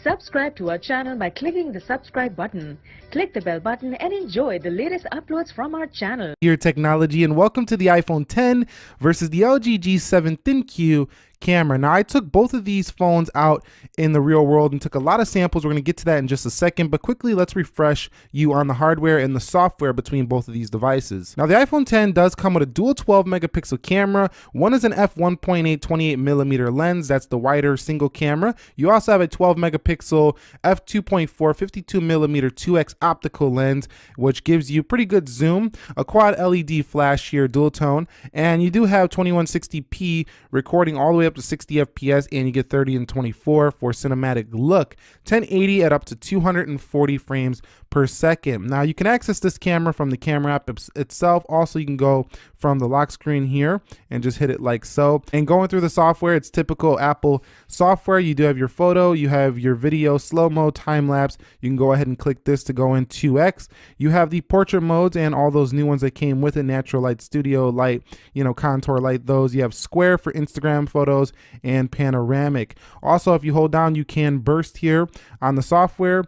Subscribe to our channel by clicking the subscribe button. Click the bell button and enjoy the latest uploads from our channel. Here technology, and welcome to the iPhone 10 versus the LG G7 ThinQ camera. Now I took both of these phones out in the real world and took a lot of samples. We're going to get to that in just a second, but quickly let's refresh you on the hardware and the software between both of these devices. Now the iPhone 10 does come with a dual 12 megapixel camera. One is an f1.8 28mm lens, that's the wider single camera. You also have a 12 megapixel f2.4 52mm 2x optical lens, which gives you pretty good zoom, a quad LED flash here, dual tone, and you do have 2160p recording all the way up to 60 FPS, and you get 30 and 24 for cinematic look, 1080 at up to 240 frames per second. Now you can access this camera from the camera app itself. Also, you can go from the lock screen here and just hit it like so. And going through the software, it's typical Apple software. You do have your photo, you have your video, slow-mo, time-lapse. You can go ahead and click this to go in 2x. You have the portrait modes and all those new ones that came with it, natural light, studio light, contour light, those. You have square for Instagram photos and panoramic. Also, if you hold down, you can burst here on the software.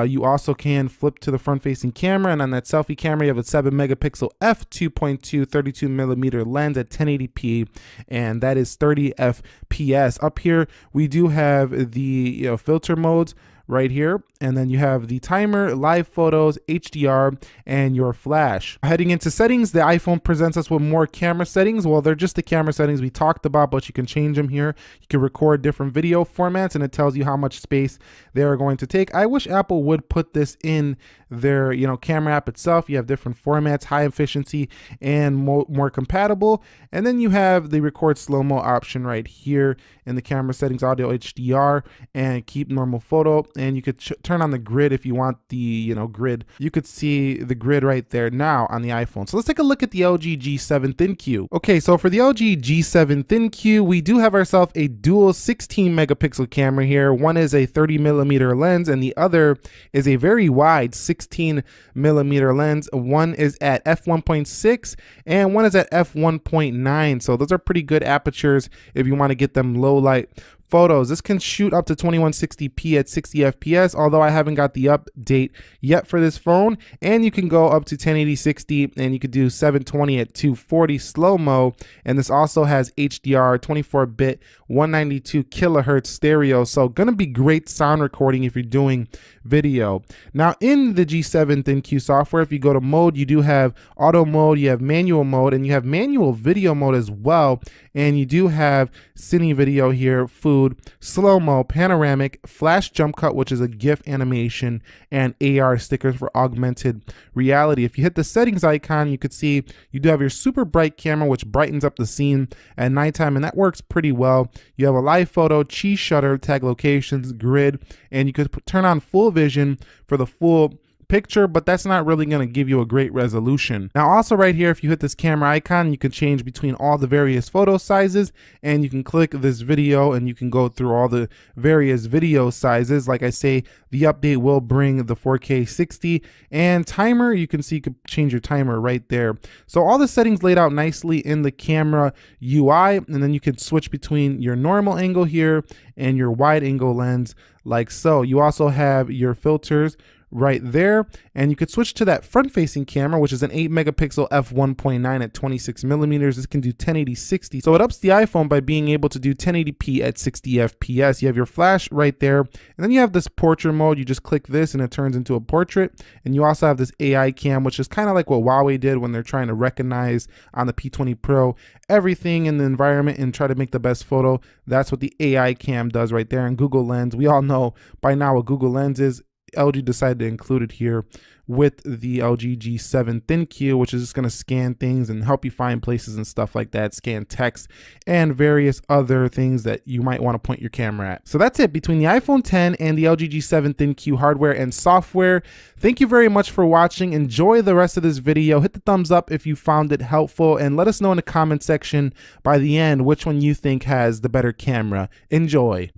You also can flip to the front-facing camera, and on that selfie camera, you have a 7 megapixel f2.2 32mm lens at 1080p, and that is 30 FPS. Up here, we do have the filter modes right here, and then you have the timer, live photos, HDR, and your flash. Heading into settings, the iPhone presents us with more camera settings. Well, they're just the camera settings we talked about, but you can change them here. You can record different video formats, and it tells you how much space they are going to take. I wish Apple would put this in their camera app itself. You have different formats, high efficiency and more compatible. And then you have the record slow-mo option right here in the camera settings, audio, HDR, and keep normal photo. And you could turn on the grid if you want the grid. You could see the grid right there now on the iPhone. So let's take a look at the LG G7 ThinQ. Okay, so for the LG G7 ThinQ, we do have ourselves a dual 16 megapixel camera here. One is a 30mm lens, and the other is a very wide 16mm lens. One is at f1.6 and one is at f1.9. So those are pretty good apertures if you want to get them low light photos. This can shoot up to 2160p at 60 FPS, although I haven't got the update yet for this phone. And you can go up to 1080 60, and you could do 720 at 240 slow-mo. And this also has HDR, 24-bit, 192 kilohertz stereo. So gonna be great sound recording if you're doing video. Now in the G7 ThinQ software, if you go to mode, you do have auto mode, you have manual mode, and you have manual video mode as well. And you do have cine video here, food, slow-mo, panoramic, flash jump cut, which is a GIF animation, and AR stickers for augmented reality. If you hit the settings icon, you could see you do have your super bright camera, which brightens up the scene at nighttime, and that works pretty well. You have a live photo, cheese shutter, tag locations, grid, and you could turn on full vision for the full picture, but that's not really going to give you a great resolution. Now also right here, if you hit this camera icon, you can change between all the various photo sizes, and you can click this video and you can go through all the various video sizes. Like I say, the update will bring the 4K 60, and timer, you can see you can change your timer right there. So all the settings laid out nicely in the camera UI, and then you can switch between your normal angle here and your wide angle lens like so. You also have your filters right there, and you could switch to that front-facing camera, which is an 8 megapixel f1.9 at 26mm. This can do 1080 60, so it ups the iPhone by being able to do 1080p at 60 FPS. You have your flash right there, and then you have this portrait mode. You just click this and it turns into a portrait. And you also have this AI cam, which is kind of like what Huawei did when they're trying to recognize on the P20 Pro everything in the environment and try to make the best photo. That's what the AI cam does right there. And Google Lens, we all know by now what Google Lens is. LG decided to include it here with the LG G7 ThinQ, which is just going to scan things and help you find places and stuff like that, scan text and various other things that you might want to point your camera at. So that's it between the iPhone 10 and the LG G7 ThinQ hardware and software. Thank you very much for watching. Enjoy the rest of this video. Hit the thumbs up if you found it helpful, and let us know in the comment section by the end which one you think has the better camera. Enjoy.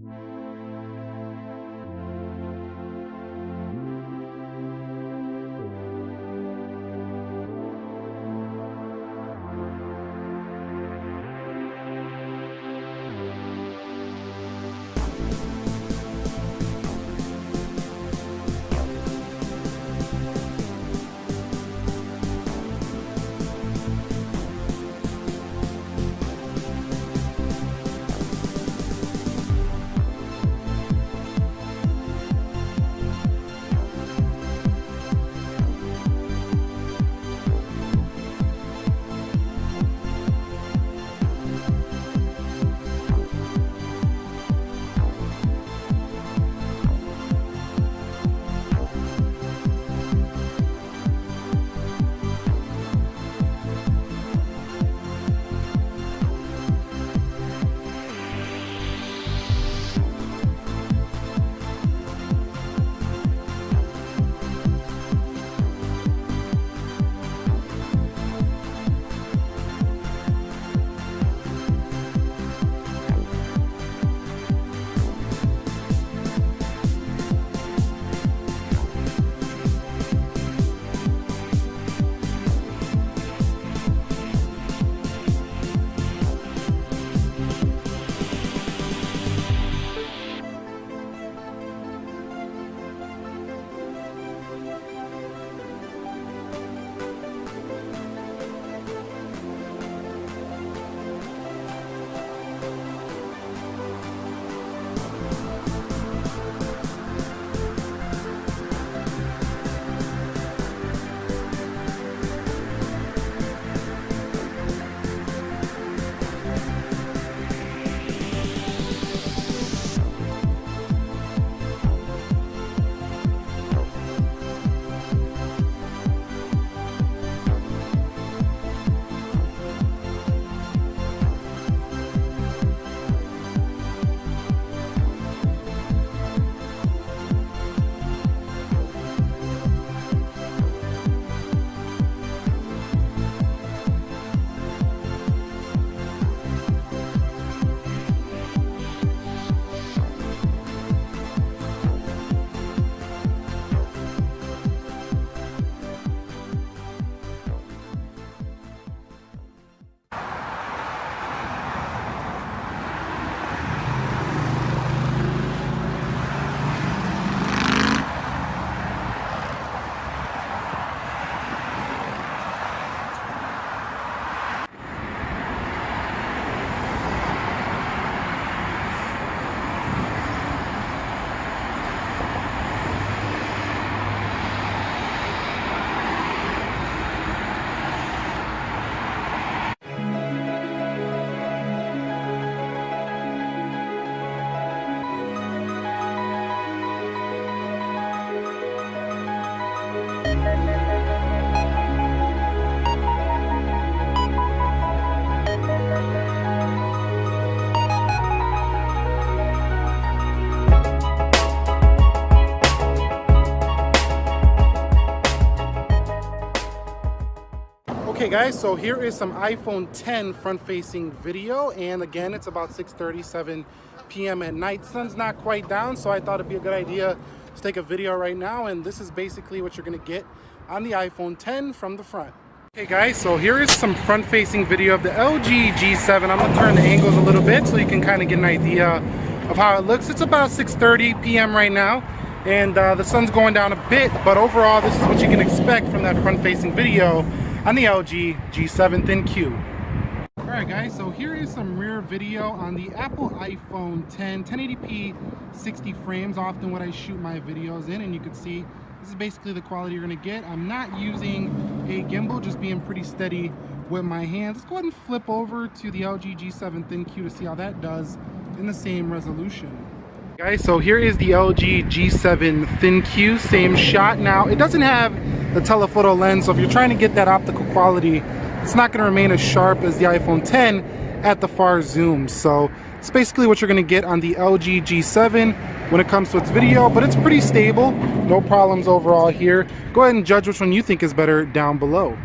Okay guys, so here is some iPhone 10 front-facing video, and again it's about 6:37 p.m. at night. Sun's not quite down, so I thought it'd be a good idea to take a video right now, and this is basically what you're gonna get on the iPhone 10 from the front. Okay guys, so here is some front-facing video of the LG G7. I'm gonna turn the angles a little bit so you can kind of get an idea of how it looks. It's about 6:30 p.m. right now, and the sun's going down a bit, but overall this is what you can expect from that front-facing video on the LG G7 Thin Q. Alright guys, so here is some rear video on the Apple iPhone 10, 1080p 60 frames, often what I shoot my videos in, and you can see this is basically the quality you're going to get. I'm not using a gimbal, just being pretty steady with my hands. Let's go ahead and flip over to the LG G7 Thin Q to see how that does in the same resolution. Guys, so here is the LG G7 Thin Q, same shot. Now it doesn't have the telephoto lens, so if you're trying to get that optical quality, it's not going to remain as sharp as the iPhone 10 at the far zoom. So it's basically what you're going to get on the LG G7 when it comes to its video, but it's pretty stable, no problems overall here. Go ahead and judge which one you think is better down below.